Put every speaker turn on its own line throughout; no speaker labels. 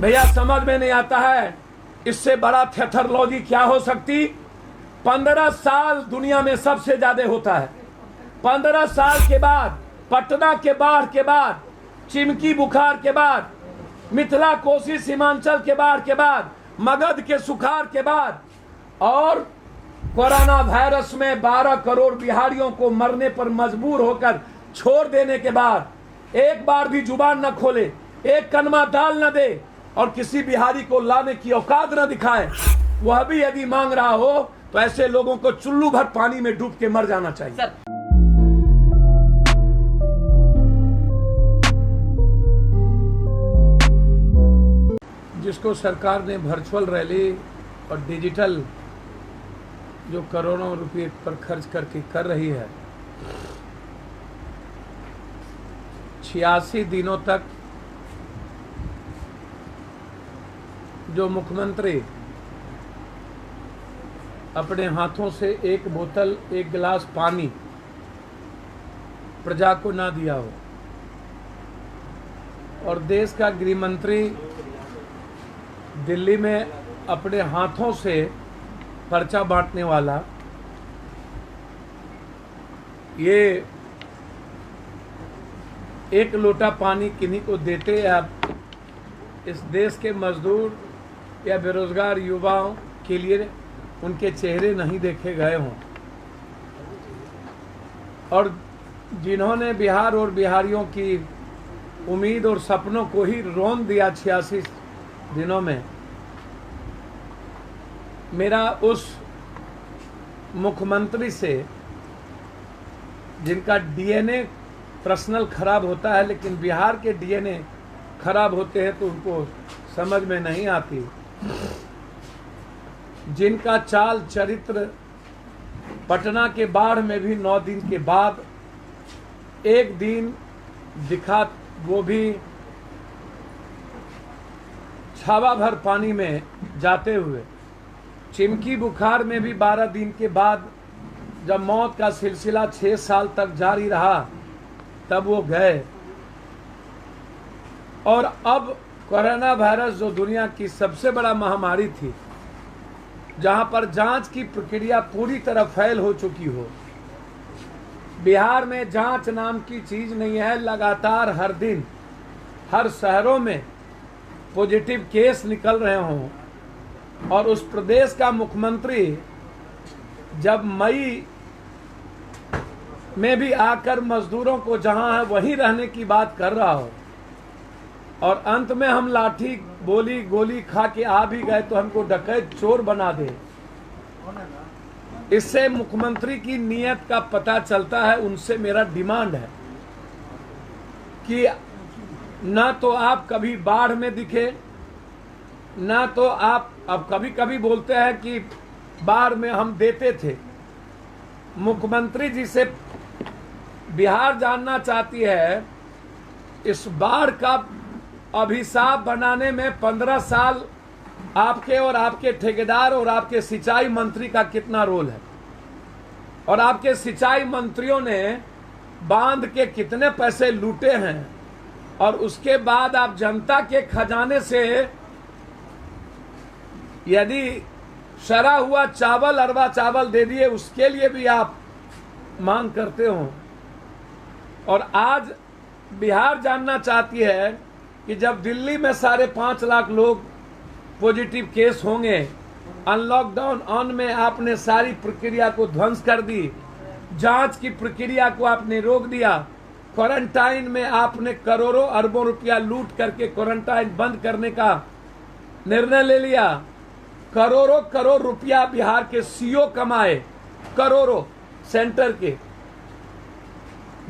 भैया समझ में नहीं आता है इससे बड़ा थेथरलॉजी क्या हो सकती। 15 साल दुनिया में सबसे ज्यादा होता है। 15 साल के बाद, पटना के बाढ़ के बाद, चिमकी बुखार के बाद, मिथिला कोसी सीमांचल के बाढ़ के बाद, मगध के सुखाड़ के बाद और कोरोना वायरस में 12 करोड़ बिहारियों को मरने पर मजबूर होकर छोड़ देने के बाद एक बार भी जुबान न खोले, एक कलमा दाल न दे और किसी बिहारी को लाने की औकात न दिखाए, वह भी यदि मांग रहा हो तो ऐसे लोगों को चुल्लू भर पानी में डूब के मर जाना चाहिए।
सर,
जिसको सरकार ने वर्चुअल रैली और डिजिटल जो करोड़ों रुपए पर खर्च करके कर रही है, 86 दिनों तक जो मुख्यमंत्री अपने हाथों से एक बोतल, एक गिलास पानी प्रजा को ना दिया हो और देश का गृह मंत्री दिल्ली में अपने हाथों से पर्चा बांटने वाला, ये एक लोटा पानी किन्हीं को देते या इस देश के मजदूर या बेरोजगार युवाओं के लिए उनके चेहरे नहीं देखे गए हों। और जिन्होंने बिहार और बिहारियों की उम्मीद और सपनों को ही रौंद दिया 86 दिनों में, मेरा उस मुख्यमंत्री से जिनका डीएनए पर्सनल खराब होता है, लेकिन बिहार के डीएनए खराब होते हैं तो उनको समझ में नहीं आती, जिनका चाल चरित्र पटना के बाढ़ में भी 9 दिन के बाद एक दिन दिखा, वो भी छावा भर पानी में जाते हुए, चिमकी बुखार में भी 12 दिन के बाद जब मौत का सिलसिला 6 साल तक जारी रहा तब वो गए। और अब कोरोना वायरस जो दुनिया की सबसे बड़ा महामारी थी, जहां पर जांच की प्रक्रिया पूरी तरह फैल हो चुकी हो, बिहार में जांच नाम की चीज नहीं है। लगातार हर दिन हर शहरों में पॉजिटिव केस निकल रहे हों और उस प्रदेश का मुख्यमंत्री जब मई में भी आकर मजदूरों को जहां है वहीं रहने की बात कर रहा हो और अंत में हम लाठी बोली गोली खा के आ भी गए तो हमको डकैत चोर बना दे, इससे मुख्यमंत्री की नीयत का पता चलता है। उनसे मेरा डिमांड है कि ना तो आप कभी बाढ़ में दिखे, ना तो आप अब कभी कभी बोलते हैं कि बाढ़ में हम देते थे। मुख्यमंत्री जी से बिहार जानना चाहती है इस बाढ़ का अभिशाप बनाने में 15 साल आपके और आपके ठेकेदार और आपके सिंचाई मंत्री का कितना रोल है, और आपके सिंचाई मंत्रियों ने बांध के कितने पैसे लूटे हैं, और उसके बाद आप जनता के खजाने से यदि सड़ा हुआ चावल, अरवा चावल दे दिए, उसके लिए भी आप मांग करते हो। और आज बिहार जानना चाहती है कि जब दिल्ली में 5.5 लाख लोग पॉजिटिव केस होंगे, अनलॉकडाउन ऑन में आपने सारी प्रक्रिया को ध्वंस कर दी, जांच की प्रक्रिया को आपने रोक दिया, क्वारंटाइन में आपने करोड़ों अरबों रुपया लूट करके क्वारंटाइन बंद करने का निर्णय ले लिया, करोड़ों करोड़ रुपया बिहार के सीओ कमाए, करोड़ों सेंटर के।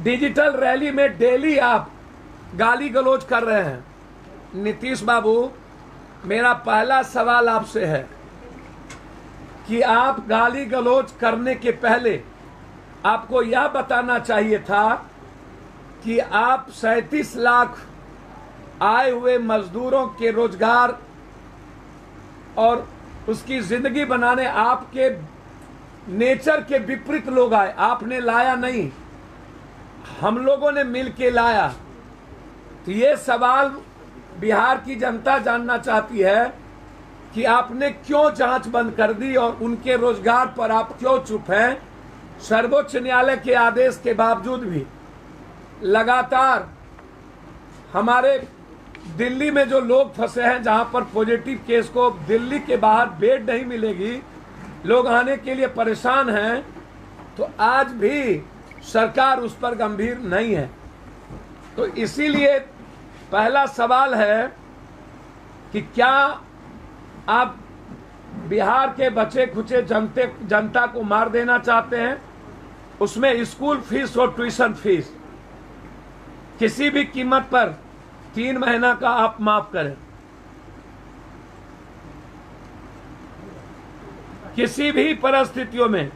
डिजिटल रैली में डेली आप गाली गलौज कर रहे हैं। नीतीश बाबू, मेरा पहला सवाल आपसे है कि आप गाली गलौज करने के पहले आपको यह बताना चाहिए था कि आप 37 लाख आए हुए मजदूरों के रोजगार और उसकी जिंदगी बनाने आपके नेचर के विपरीत लोग आए, आपने लाया नहीं, हम लोगों ने मिल के लाया। तो ये सवाल बिहार की जनता जानना चाहती है कि आपने क्यों जांच बंद कर दी और उनके रोजगार पर आप क्यों चुप हैं। सर्वोच्च न्यायालय के आदेश के बावजूद भी लगातार हमारे दिल्ली में जो लोग फंसे हैं, जहां पर पॉजिटिव केस को दिल्ली के बाहर बेड नहीं मिलेगी, लोग आने के लिए परेशान हैं, तो आज भी सरकार उस पर गंभीर नहीं है। तो इसीलिए पहला सवाल है कि क्या आप बिहार के बचे खुचे जनता को मार देना चाहते हैं? उसमें स्कूल फीस और ट्यूशन फीस किसी भी कीमत पर 3 महीना का आप माफ करें। किसी भी परिस्थितियों में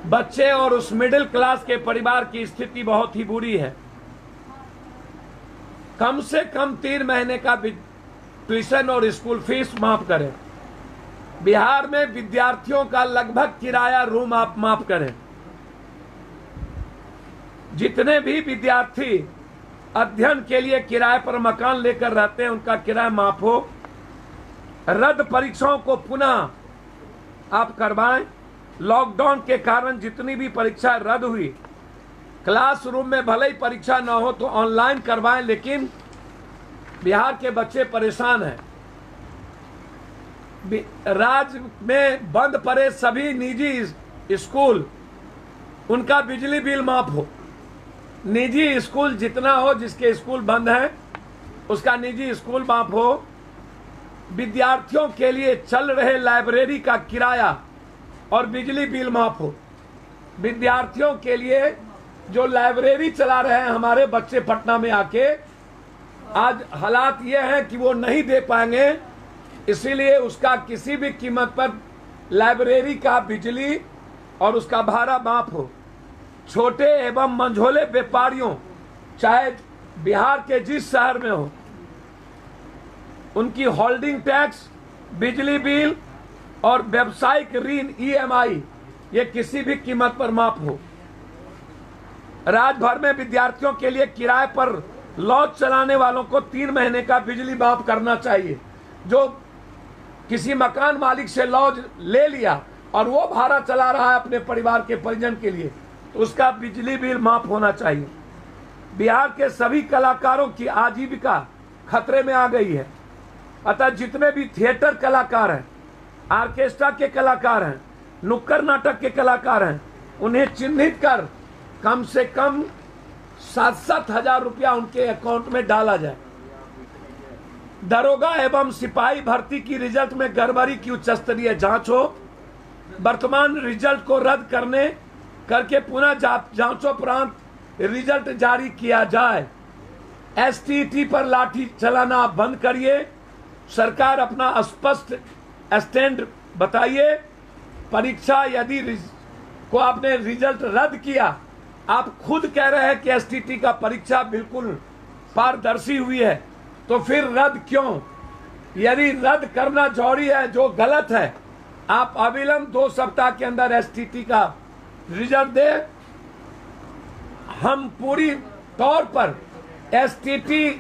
बच्चे और उस मिडिल क्लास के परिवार की स्थिति बहुत ही बुरी है। कम से कम 3 महीने का ट्यूशन और स्कूल फीस माफ करें। बिहार में विद्यार्थियों का लगभग किराया रूम आप माफ करें। जितने भी विद्यार्थी अध्ययन के लिए किराए पर मकान लेकर रहते हैं, उनका किराया माफ हो। रद्द परीक्षाओं को पुनः आप करवाएं। लॉकडाउन के कारण जितनी भी परीक्षा रद्द हुई, क्लासरूम में भले ही परीक्षा न हो तो ऑनलाइन करवाएं, लेकिन बिहार के बच्चे परेशान हैं। राज्य में बंद पड़े सभी निजी स्कूल, उनका बिजली बिल माफ हो। निजी स्कूल जितना हो, जिसके स्कूल बंद हैं, उसका निजी स्कूल माफ हो। विद्यार्थियों के लिए चल रहे लाइब्रेरी का किराया और बिजली बिल माफ हो। विद्यार्थियों के लिए जो लाइब्रेरी चला रहे हैं हमारे बच्चे पटना में आके, आज हालात ये हैं कि वो नहीं दे पाएंगे, इसीलिए उसका किसी भी कीमत पर लाइब्रेरी का बिजली और उसका भाड़ा माफ हो। छोटे एवं मंझोले व्यापारियों, चाहे बिहार के जिस शहर में हो, उनकी होल्डिंग टैक्स, बिजली बिल और व्यावसायिक ऋण EMI ये किसी भी कीमत पर माफ हो। राज्य भर में विद्यार्थियों के लिए किराए पर लॉज चलाने वालों को 3 महीने का बिजली माफ करना चाहिए। जो किसी मकान मालिक से लॉज ले लिया और वो भाड़ा चला रहा है अपने परिवार के परिजन के लिए, तो उसका बिजली बिल माफ होना चाहिए। बिहार के सभी कलाकारों की आजीविका खतरे में आ गई है, अतः जितने भी थिएटर कलाकार हैं, ऑर्केस्ट्रा के कलाकार हैं, नुक्कड़ नाटक के कलाकार हैं, उन्हें चिन्हित कर कम से कम 7-7 हजार रुपया उनके अकाउंट में डाला जाए। दरोगा एवं सिपाही भर्ती की रिजल्ट में गड़बड़ी की उच्च स्तरीय जांच हो। वर्तमान रिजल्ट को रद्द करके पुनः जांचोपरांत रिजल्ट जारी किया जाए। STT पर लाठी चलाना बंद करिए। सरकार अपना स्पष्ट स्टैंड बताइए। परीक्षा यदि को आपने रिजल्ट रद्द किया, आप खुद कह रहे हैं कि STT का परीक्षा बिल्कुल पारदर्शी हुई है, तो फिर रद्द क्यों? यदि रद्द करना जरूरी है, जो गलत है, आप अविलंब 2 सप्ताह के अंदर STT का रिजल्ट दे। हम पूरी तौर पर STT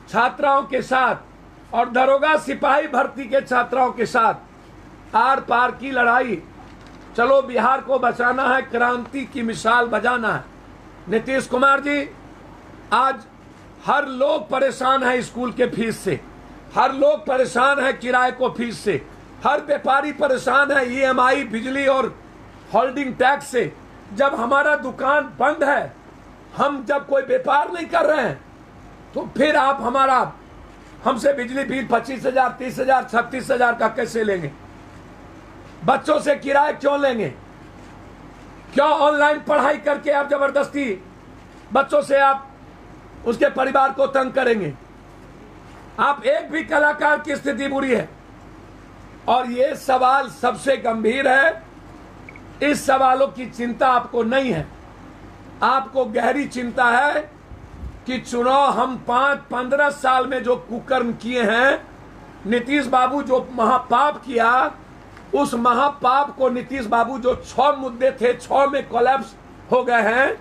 छात्राओं के साथ और दरोगा सिपाही भर्ती के छात्राओं के साथ आर पार की लड़ाई। चलो, बिहार को बचाना है, क्रांति की मिसाल बजाना है। नीतीश कुमार जी, आज हर लोग परेशान है स्कूल के फीस से, हर लोग परेशान है किराए को फीस से, हर व्यापारी परेशान है EMI, बिजली और होल्डिंग टैक्स से। जब हमारा दुकान बंद है, हम जब कोई व्यापार नहीं कर रहे हैं, तो फिर आप हमसे बिजली बिल 25,000, 30,000, 36,000 का कैसे लेंगे? बच्चों से किराया क्यों लेंगे? क्यों ऑनलाइन पढ़ाई करके आप जबरदस्ती बच्चों से आप उसके परिवार को तंग करेंगे? आप एक भी कलाकार की स्थिति बुरी है। और ये सवाल सबसे गंभीर है। इस सवालों की चिंता आपको नहीं है। आपको गहरी चिंता है कि चुनाव हम 5-15 साल में जो कुकर्म किए हैं, नीतीश बाबू जो महापाप किया, उस महापाप को नीतीश बाबू जो 6 मुद्दे थे, 6 में कोलैप्स हो गए हैं।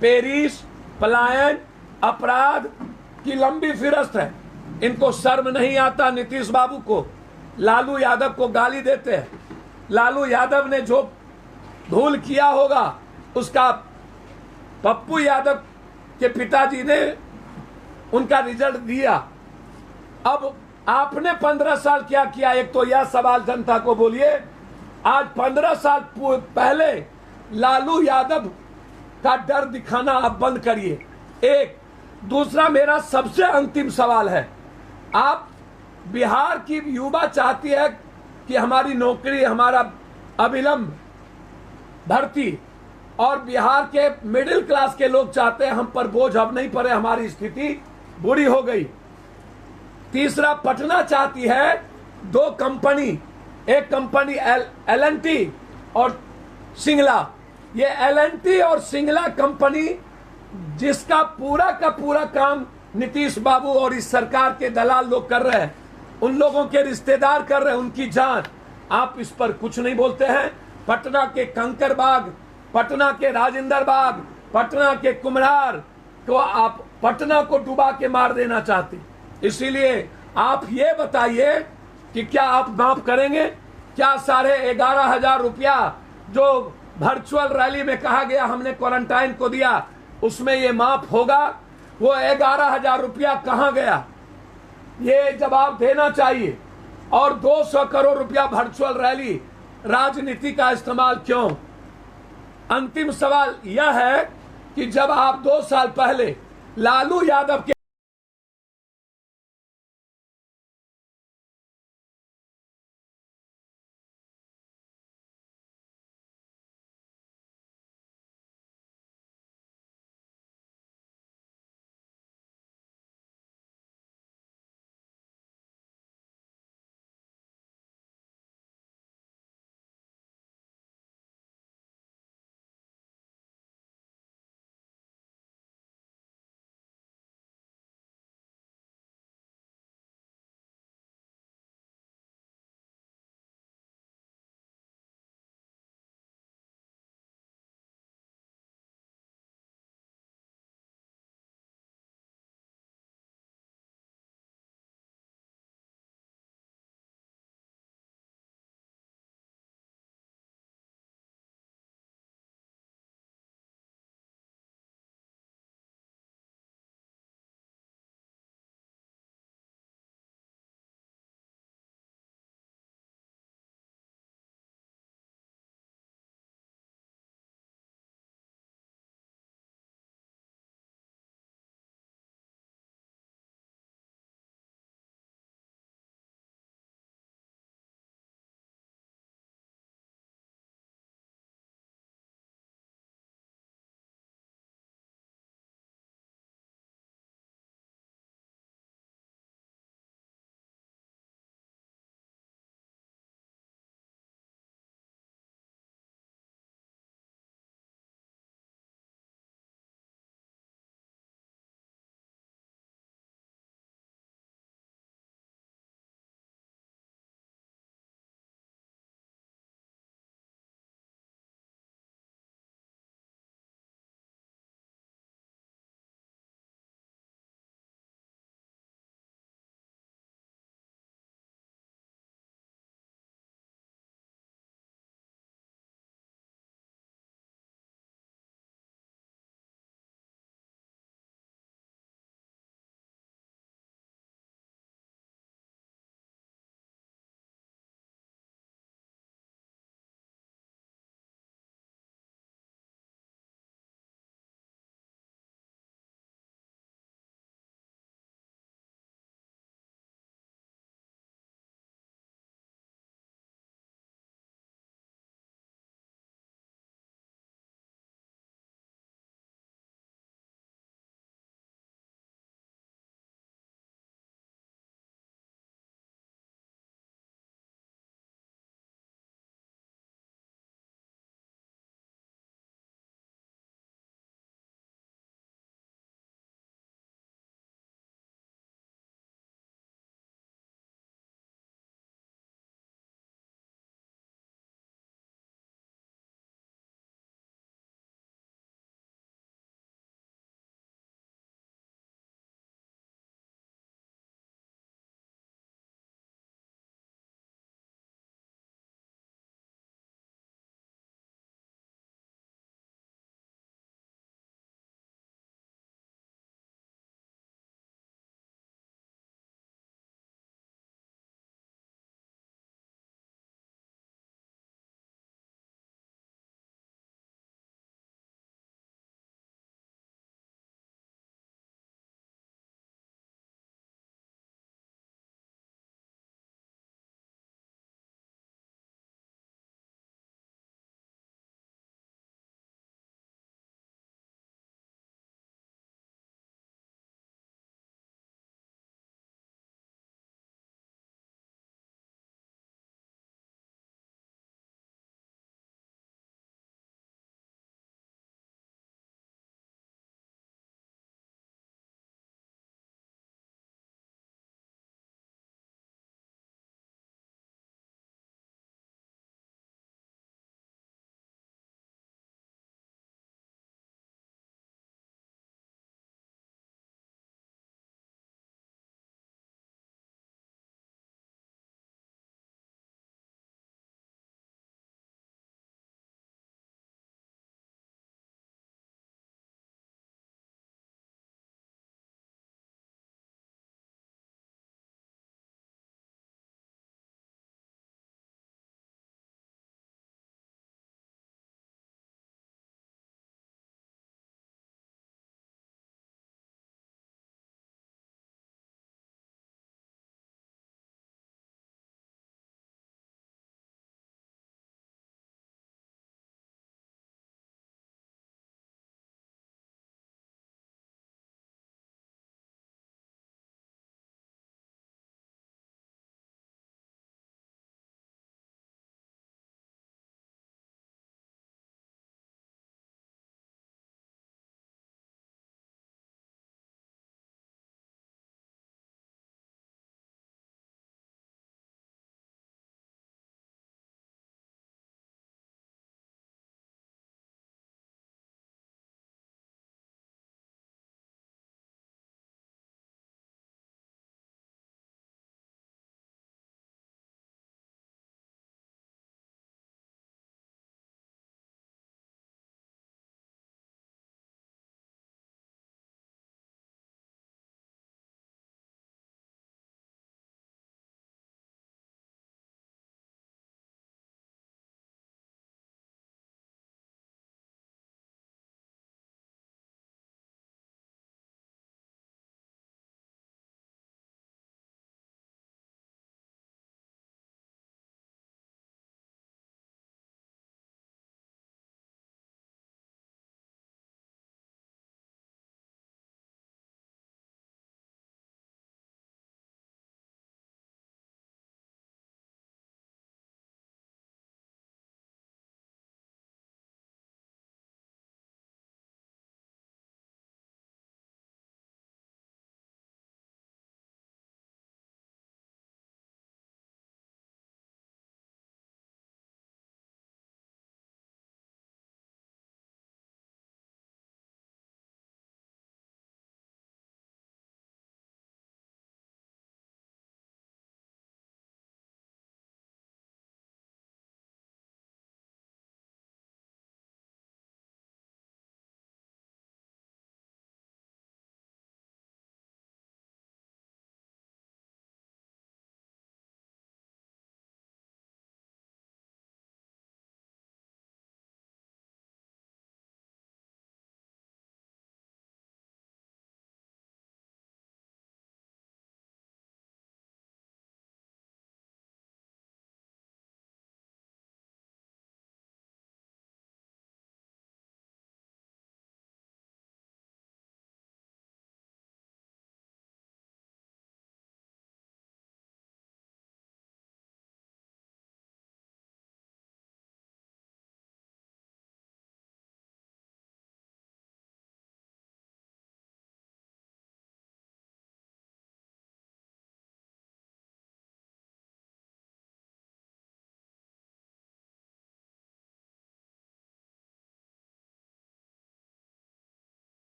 पेरिस, पलायन, अपराध की लंबी फिरस्त है। इनको शर्म नहीं आता नीतीश बाबू को, लालू यादव को गाली देते हैं। लालू यादव ने जो भूल किया होगा उसका पप्पू यादव के पिताजी ने उनका रिजल्ट दिया। अब आपने 15 साल क्या किया? एक तो यह सवाल जनता को बोलिए। आज 15 साल पहले लालू यादव का डर दिखाना आप बंद करिए। एक दूसरा, मेरा सबसे अंतिम सवाल है, आप बिहार की युवा चाहती है कि हमारी नौकरी, हमारा अविलंब भर्ती, और बिहार के मिडिल क्लास के लोग चाहते हैं हम पर बोझ अब नहीं पड़े, हमारी स्थिति बुरी हो गई। तीसरा, पटना चाहती है दो कंपनी, एक कंपनी L&T और सिंगला। ये L&T और सिंगला कंपनी जिसका पूरा का पूरा काम नीतीश बाबू और इस सरकार के दलाल लोग कर रहे हैं, उन लोगों के रिश्तेदार कर रहे हैं, उनकी जांच। आप इस पर कुछ नहीं बोलते हैं। पटना के कंकरबाग, पटना के राजेंद्र बाग, पटना के कुम्हरार को आप पटना को डुबा के मार देना चाहते। इसीलिए आप ये बताइए कि क्या आप माफ करेंगे? क्या 11,500 रुपया जो वर्चुअल रैली में कहा गया हमने क्वारंटाइन को दिया, उसमें ये माफ होगा? वो 11,000 रुपया कहाँ गया? ये जवाब देना चाहिए। और 200 करोड़ रुपया वर्चुअल रैली, राजनीति का इस्तेमाल क्यों? अंतिम सवाल यह है कि जब आप 2 साल पहले लालू यादव के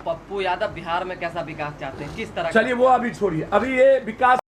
पप्पू यादव बिहार में कैसा विकास चाहते हैं, किस तरह
चलिए वो अभी छोड़िए, अभी ये विकास